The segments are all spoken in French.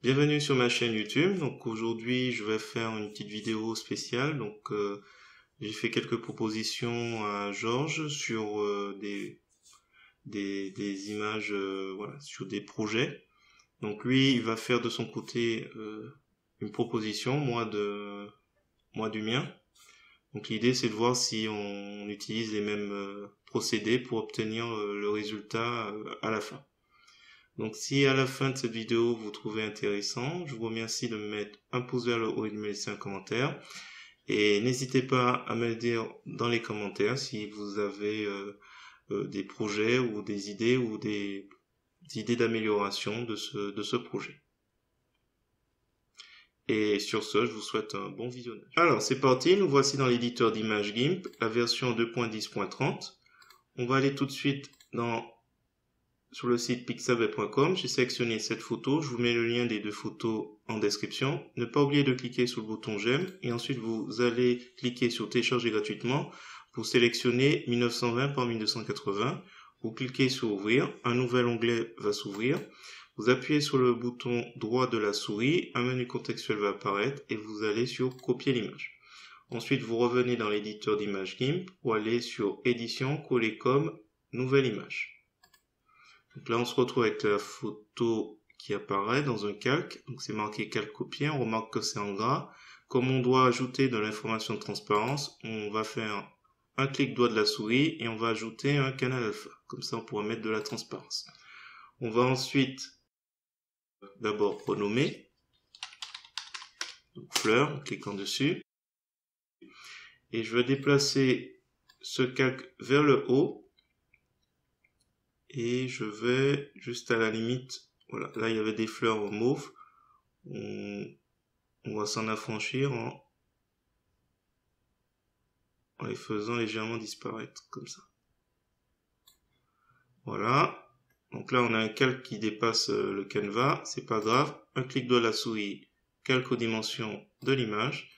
Bienvenue sur ma chaîne YouTube. Donc aujourd'hui, je vais faire une petite vidéo spéciale. J'ai fait quelques propositions à Georges sur des images, voilà, sur des projets. Donc lui, il va faire de son côté une proposition, moi du mien. Donc l'idée, c'est de voir si on utilise les mêmes procédés pour obtenir le résultat à la fin. Donc si à la fin de cette vidéo vous trouvez intéressant, je vous remercie de me mettre un pouce vers le haut et de me laisser un commentaire. Et n'hésitez pas à me le dire dans les commentaires si vous avez des projets ou des idées d'amélioration de ce projet. Et sur ce, je vous souhaite un bon visionnage. Alors c'est parti, nous voici dans l'éditeur d'image GIMP, la version 2.10.30. On va aller tout de suite sur le site pixabay.com, j'ai sélectionné cette photo, je vous mets le lien des deux photos en description. Ne pas oublier de cliquer sur le bouton j'aime et ensuite vous allez cliquer sur télécharger gratuitement pour sélectionner 1920 par 1280. Vous cliquez sur ouvrir, un nouvel onglet va s'ouvrir. Vous appuyez sur le bouton droit de la souris, un menu contextuel va apparaître et vous allez sur copier l'image. Ensuite vous revenez dans l'éditeur d'image GIMP pour aller sur édition, coller comme, nouvelle image. Donc là, on se retrouve avec la photo qui apparaît dans un calque. Donc c'est marqué calque copié. On remarque que c'est en gras. Comme on doit ajouter de l'information de transparence, on va faire un clic droit de la souris et on va ajouter un canal alpha. Comme ça, on pourra mettre de la transparence. On va ensuite d'abord renommer. Donc fleur, en cliquant dessus. Et je vais déplacer ce calque vers le haut. Et je vais juste à la limite, voilà, là il y avait des fleurs mauves, on va s'en affranchir en les faisant légèrement disparaître, comme ça. Voilà, donc là on a un calque qui dépasse le canevas, c'est pas grave, un clic de la souris, calque aux dimensions de l'image,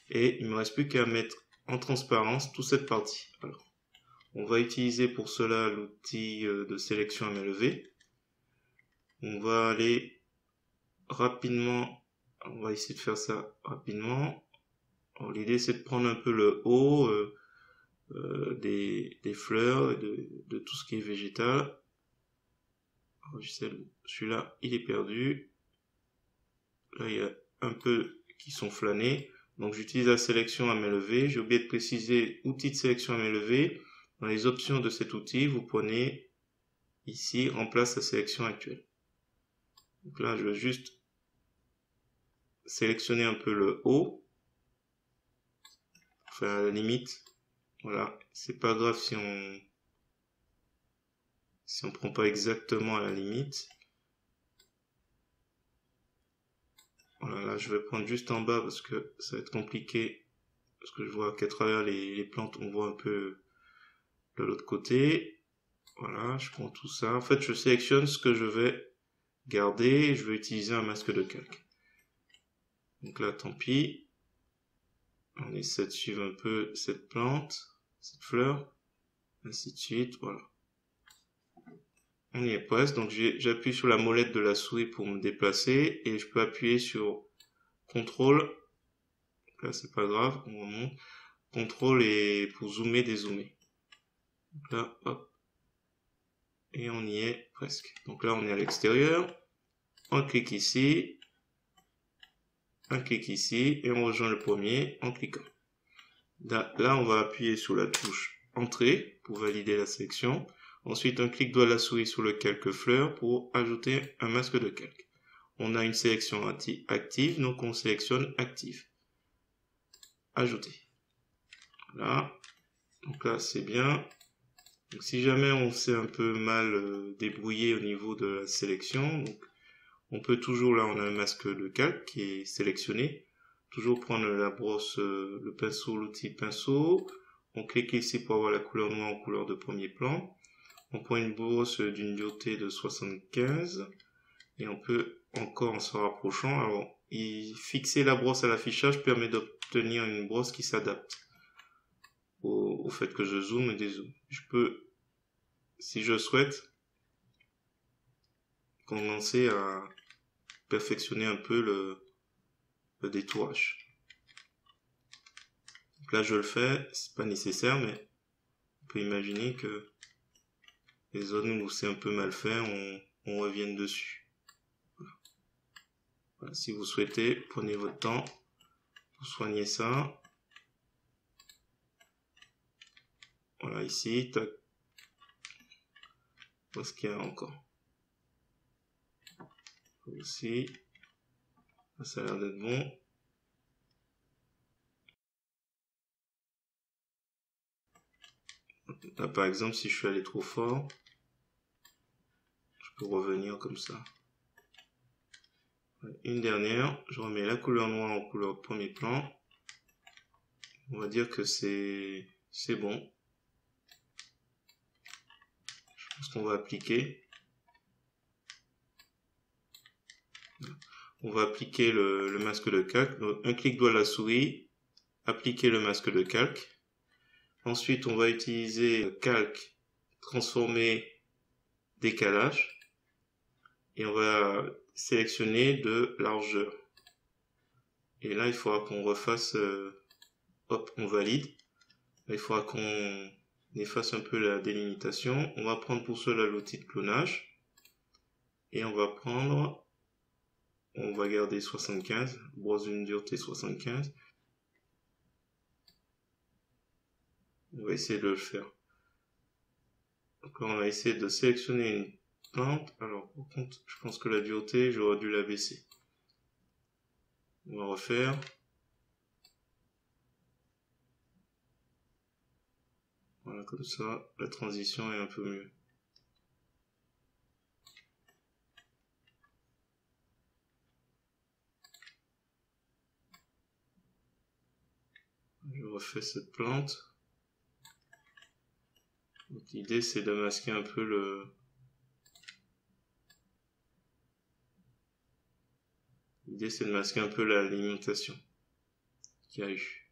et il me reste plus qu'à mettre en transparence toute cette partie. Alors, on va utiliser pour cela l'outil de sélection à main levée. On va aller rapidement, on va essayer de faire ça rapidement. L'idée c'est de prendre un peu le haut des fleurs et de tout ce qui est végétal. Celui-là il est perdu. Là il y a un peu qui sont flânés. Donc j'utilise la sélection à main levée. J'ai oublié de préciser outil de sélection à main levée. Dans les options de cet outil, vous prenez ici remplace la sélection actuelle. Donc là je vais juste sélectionner un peu le haut. Enfin à la limite, voilà, c'est pas grave si on prend pas exactement à la limite. Voilà, là je vais prendre juste en bas parce que ça va être compliqué, parce que je vois qu'à travers les plantes on voit un peu de l'autre côté. Voilà, je prends tout ça. En fait je sélectionne ce que je vais garder et je vais utiliser un masque de calque. Donc là tant pis. On essaie de suivre un peu cette plante, cette fleur, ainsi de suite, voilà. On y est presque, donc j'appuie sur la molette de la souris pour me déplacer et je peux appuyer sur CTRL, là c'est pas grave, on remonte, CTRL et pour zoomer, dézoomer. Donc là, hop, et on y est presque. Donc là on est à l'extérieur, on clique ici, un clic ici et on rejoint le premier en cliquant. Là on va appuyer sur la touche Entrée pour valider la sélection. Ensuite, un clic droit de la souris sur le calque fleur pour ajouter un masque de calque. On a une sélection active, donc on sélectionne active. Ajouter. Voilà. Donc là, c'est bien. Donc si jamais on s'est un peu mal débrouillé au niveau de la sélection, donc on peut toujours, là on a un masque de calque qui est sélectionné. Toujours prendre la brosse, le pinceau, l'outil pinceau. On clique ici pour avoir la couleur noire en couleur de premier plan. On prend une brosse d'une dureté de 75 et on peut encore en se rapprochant. Alors, fixer la brosse à l'affichage permet d'obtenir une brosse qui s'adapte au fait que je zoome et dézoome. Je peux, si je souhaite, commencer perfectionner un peu le détourage. Donc là je le fais, c'est pas nécessaire, mais on peut imaginer que les zones où c'est un peu mal fait, on revienne dessus. Voilà, si vous souhaitez, prenez votre temps pour soigner ça. Voilà, ici, tac. Où est-ce qu'il y a encore? Aussi, ça a l'air d'être bon. Là, par exemple, si je suis allé trop fort, je peux revenir comme ça. Une dernière, je remets la couleur noire en couleur premier plan. On va dire que c'est bon. Je pense qu'on va appliquer. On va appliquer le masque de calque. Donc, un clic droit de la souris, appliquer le masque de calque. Ensuite, on va utiliser calque, transformer, décalage. Et on va sélectionner de largeur. Et là, il faudra qu'on refasse, hop, on valide. Là, il faudra qu'on efface un peu la délimitation. On va prendre pour cela l'outil de clonage. Et on va prendre, on va garder 75, brosse d'une dureté 75. On va essayer de le faire. Donc là, on va essayer de sélectionner une plante. Alors, par contre, je pense que la dureté, j'aurais dû la baisser. On va refaire. Voilà, comme ça, la transition est un peu mieux. Je refais cette plante. L'idée, c'est de masquer un peu L'idée, c'est de masquer un peu l'alimentation qu'il y a eu.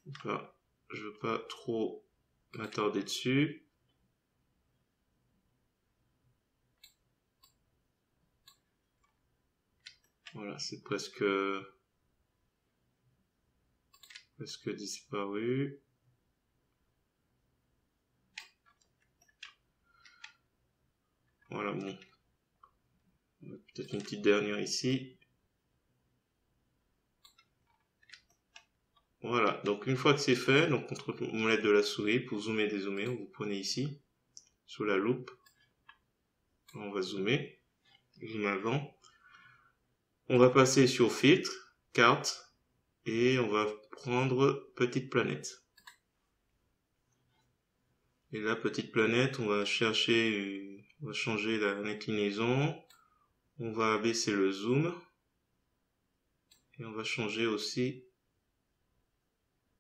Donc là, je veux pas trop m'attarder dessus. Voilà, c'est presque disparu. Voilà, bon. Peut-être une petite dernière ici. Voilà, donc une fois que c'est fait, donc contre molette de la souris, pour zoomer et dézoomer, vous prenez ici, sous la loupe. On va zoomer, zoom avant. On va passer sur filtre, carte, et on va prendre petite planète. Et là, petite planète, on va chercher, on va changer la inclinaison. On va abaisser le zoom. Et on va changer aussi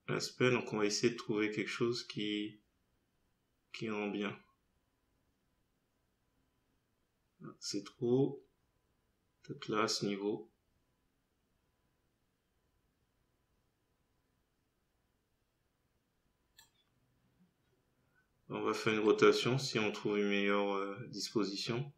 l'aspect. Donc on va essayer de trouver quelque chose qui rend bien. C'est trop. Peut-être là, à ce niveau. On va faire une rotation si on trouve une meilleure disposition.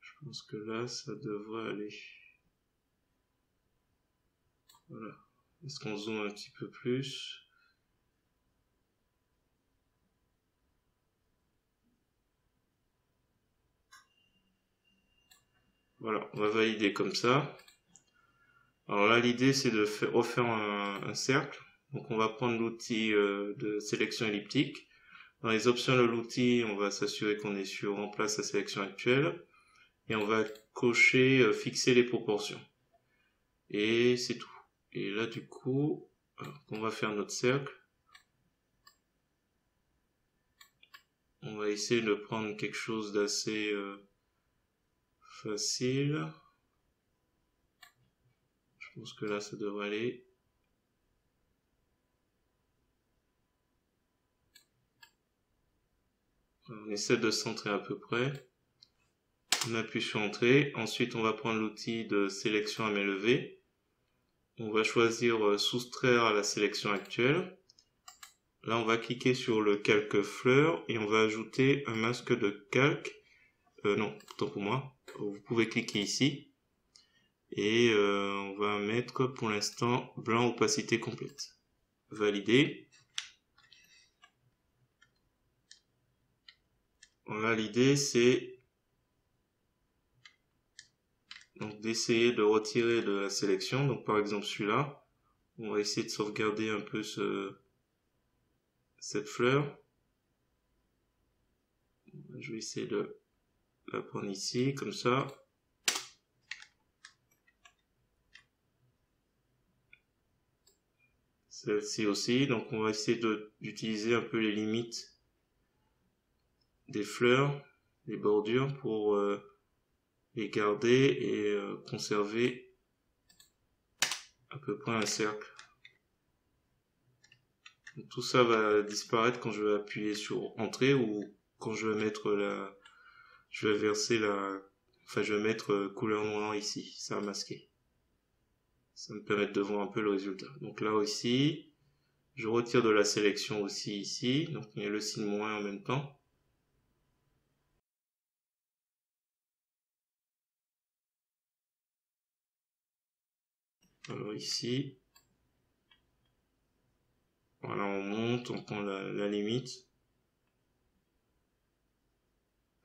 Je pense que là, ça devrait aller. Voilà. Est-ce qu'on zoome un petit peu plus? Voilà, on va valider comme ça. Alors là, l'idée, c'est de refaire un cercle. Donc on va prendre l'outil de sélection elliptique. Dans les options de l'outil, on va s'assurer qu'on est sur remplace la sélection actuelle. Et on va cocher fixer les proportions. Et c'est tout. Et là, du coup, on va faire notre cercle. On va essayer de prendre quelque chose d'assez facile. Je pense que là, ça devrait aller. On essaie de centrer à peu près. On appuie sur Entrée. Ensuite, on va prendre l'outil de sélection à main levée. On va choisir soustraire à la sélection actuelle. Là, on va cliquer sur le calque fleur et on va ajouter un masque de calque. Non, autant pour moi. Vous pouvez cliquer ici. Et on va mettre pour l'instant blanc opacité complète. Valider. Voilà, l'idée c'est donc d'essayer de retirer de la sélection. Donc par exemple celui-là, on va essayer de sauvegarder un peu cette fleur. Je vais essayer de la prendre ici, comme ça. Celle-ci aussi. Donc on va essayer d'utiliser un peu les limites des fleurs, les bordures pour les garder et conserver à peu près un cercle. Donc, tout ça va disparaître quand je vais appuyer sur Entrée ou quand je vais mettre je vais verser je vais mettre couleur noire ici, ça va masquer. Ça me permet de voir un peu le résultat. Donc là aussi, je retire de la sélection aussi ici, donc il y a le signe moins en même temps. Alors ici, voilà, on monte, on prend la limite.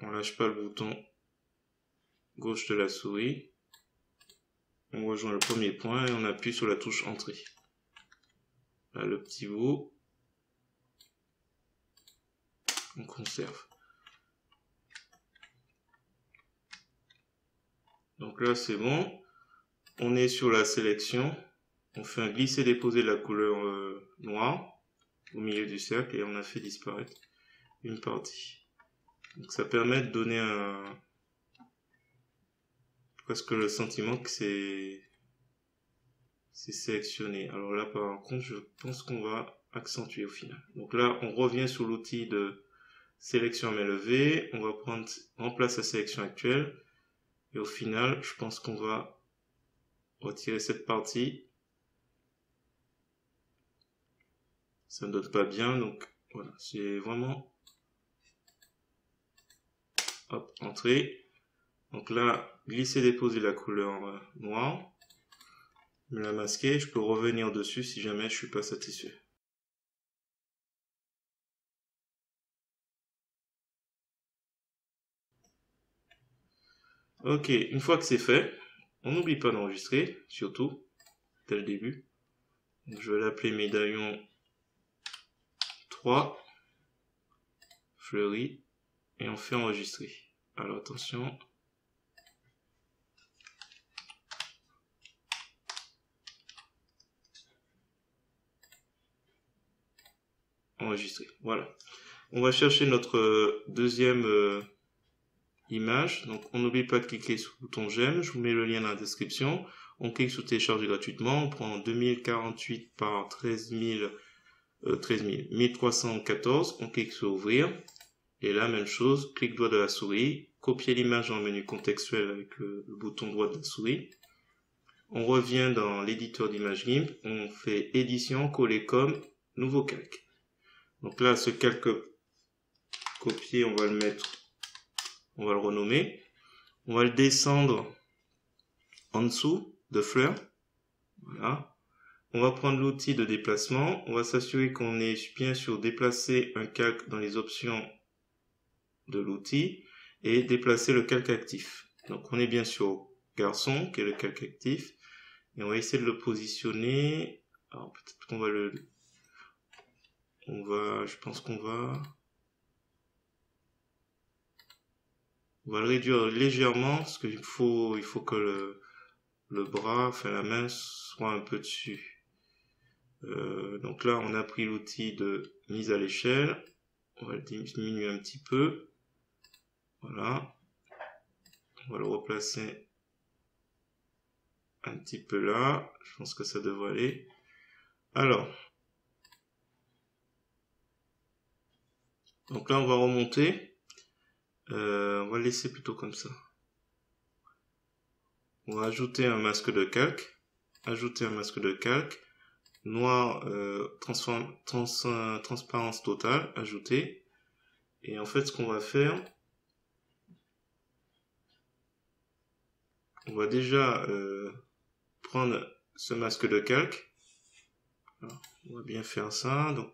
On lâche pas le bouton gauche de la souris. On rejoint le premier point et on appuie sur la touche Entrée. Là, le petit bout. On conserve. Donc là, c'est bon. On est sur la sélection. On fait un glisser-déposer de la couleur noire au milieu du cercle et on a fait disparaître une partie. Donc ça permet de donner presque le sentiment que c'est sélectionné. Alors là, par contre, je pense qu'on va accentuer au final. Donc là, on revient sur l'outil de sélection à main levée. On va prendre en place la sélection actuelle. Et au final, je pense qu'on va retirer cette partie. Ça ne donne pas bien, donc voilà, c'est vraiment... Hop, Entrée. Donc là, glisser, déposer la couleur noire. Me la masquer, je peux revenir dessus si jamais je suis pas satisfait. Ok, une fois que c'est fait, on n'oublie pas d'enregistrer, surtout, dès le début. Donc, je vais l'appeler médaillon 3, fleuri, et on fait enregistrer. Alors attention. Enregistrer, voilà. On va chercher notre deuxième image. Donc on n'oublie pas de cliquer sur le bouton j'aime. Je vous mets le lien dans la description. On clique sur télécharger gratuitement. On prend 2048 par 1314. On clique sur ouvrir. Et là, même chose, clic droit de la souris. Copier l'image dans le menu contextuel avec le bouton droit de la souris. On revient dans l'éditeur d'image GIMP. On fait édition, coller comme, nouveau calque. Donc là, ce calque copié, on va le mettre, on va le renommer. On va le descendre en dessous de fleur. Voilà. On va prendre l'outil de déplacement. On va s'assurer qu'on est bien sur déplacer un calque dans les options de l'outil et déplacer le calque actif. Donc on est bien sur garçon, qui est le calque actif. Et on va essayer de le positionner. Alors peut-être qu'on va je pense qu'on va le réduire légèrement parce qu'il faut que le bras, enfin la main soit un peu dessus. Donc là, on a pris l'outil de mise à l'échelle. On va le diminuer un petit peu. Voilà. On va le replacer un petit peu là. Je pense que ça devrait aller. Alors. Donc là, on va remonter. On va le laisser plutôt comme ça. On va ajouter un masque de calque. Ajouter un masque de calque. Noir, transparence totale, ajouter. Et en fait, ce qu'on va faire, on va déjà prendre ce masque de calque. Alors, on va bien faire ça. Donc,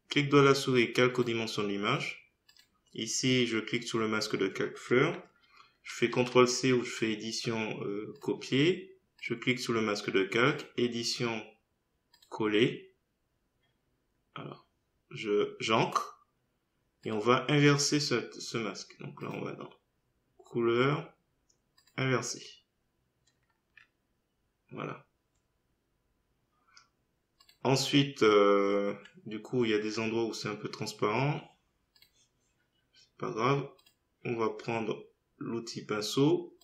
clic droit de la souris, calque aux dimensions de l'image. Ici, je clique sur le masque de calque fleur. Je fais CTRL-C ou je fais édition copier. Je clique sur le masque de calque, édition coller. Alors, j'ancre. Et on va inverser ce masque. Donc là, on va dans couleur, inverser. Voilà. Ensuite, du coup, il y a des endroits où c'est un peu transparent. C'est pas grave. On va prendre l'outil pinceau.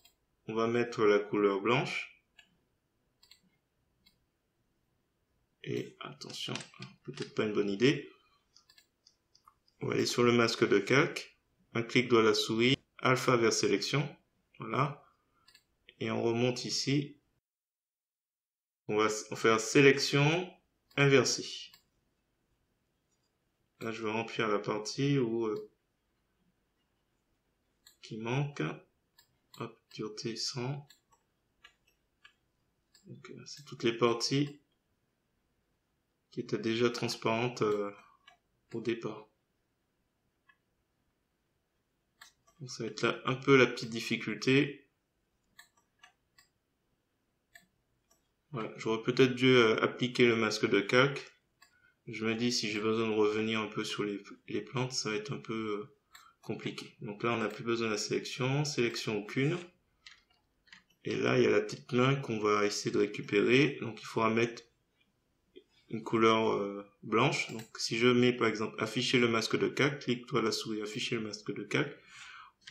On va mettre la couleur blanche. Et attention, peut-être pas une bonne idée. On va aller sur le masque de calque. Un clic droit de la souris. Alpha vers sélection. Voilà. Et on remonte ici. On va faire sélection inversée. Là, je vais remplir la partie où qui manque. Hop, dureté 100. Donc, c'est toutes les parties qui étaient déjà transparentes au départ. Donc, ça va être là un peu la petite difficulté. Voilà, j'aurais peut-être dû appliquer le masque de calque. Je me dis, si j'ai besoin de revenir un peu sur les plantes, ça va être un peu compliqué. Donc là, on n'a plus besoin de la sélection. Sélection aucune. Et là, il y a la petite main qu'on va essayer de récupérer. Donc il faudra mettre une couleur blanche. Donc si je mets par exemple afficher le masque de calque, clique toi la souris, afficher le masque de calque,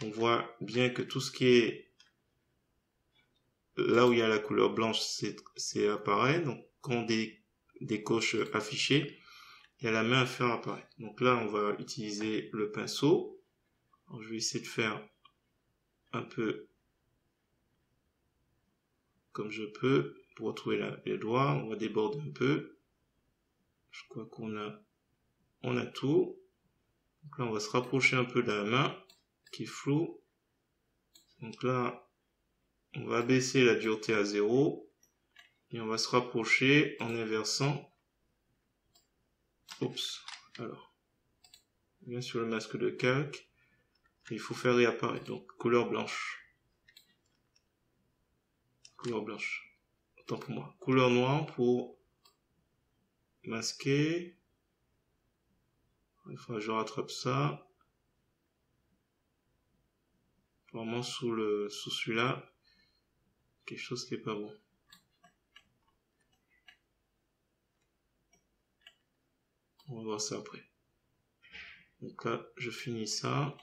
on voit bien que tout ce qui est là où il y a la couleur blanche, c'est apparaît. Donc quand on décoche afficher, il y a la main à faire apparaître. Donc là, on va utiliser le pinceau. Alors, je vais essayer de faire un peu comme je peux pour retrouver les doigts. On va déborder un peu. Je crois qu'on a tout. Donc là, on va se rapprocher un peu de la main qui est floue. Donc là, on va baisser la dureté à 0 et on va se rapprocher en inversant. Oups. Alors, bien sur le masque de calque. Il faut faire réapparaître. Donc, couleur blanche. Couleur blanche. Autant pour moi. Couleur noire pour masquer. Il faut que je rattrape ça. Vraiment sous celui-là. Quelque chose qui est pas bon. On va voir ça après. Donc là, je finis ça.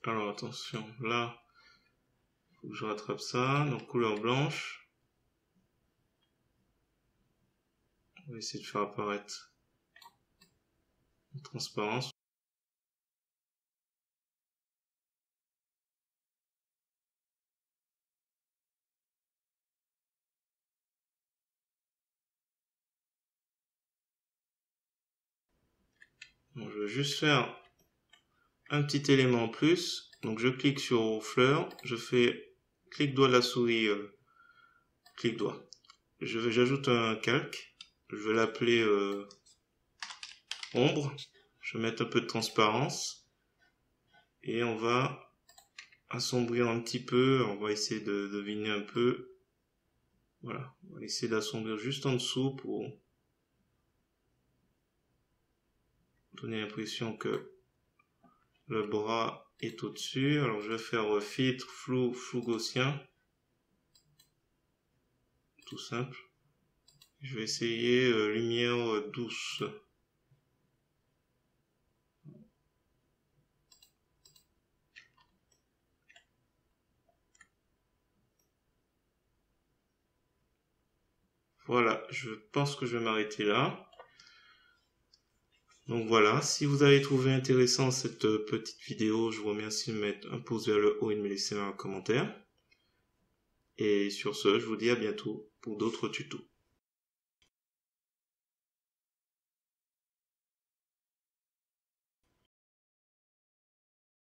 Alors attention, là, il faut que je rattrape ça. Donc couleur blanche. On va essayer de faire apparaître une transparence. Bon, je vais juste faire un petit élément en plus. Donc je clique sur fleur, je fais clic droit de la souris, clic droit. J'ajoute un calque, je vais l'appeler ombre. Je vais mettre un peu de transparence et on va assombrir un petit peu. On va essayer de deviner un peu. Voilà, on va essayer d'assombrir juste en dessous pour donner l'impression que le bras est au-dessus. Alors je vais faire filtre, flou gaussien. Tout simple. Je vais essayer lumière douce. Voilà, je pense que je vais m'arrêter là. Donc voilà, si vous avez trouvé intéressant cette petite vidéo, je vous remercie de mettre un pouce vers le haut et de me laisser un commentaire. Et sur ce, je vous dis à bientôt pour d'autres tutos.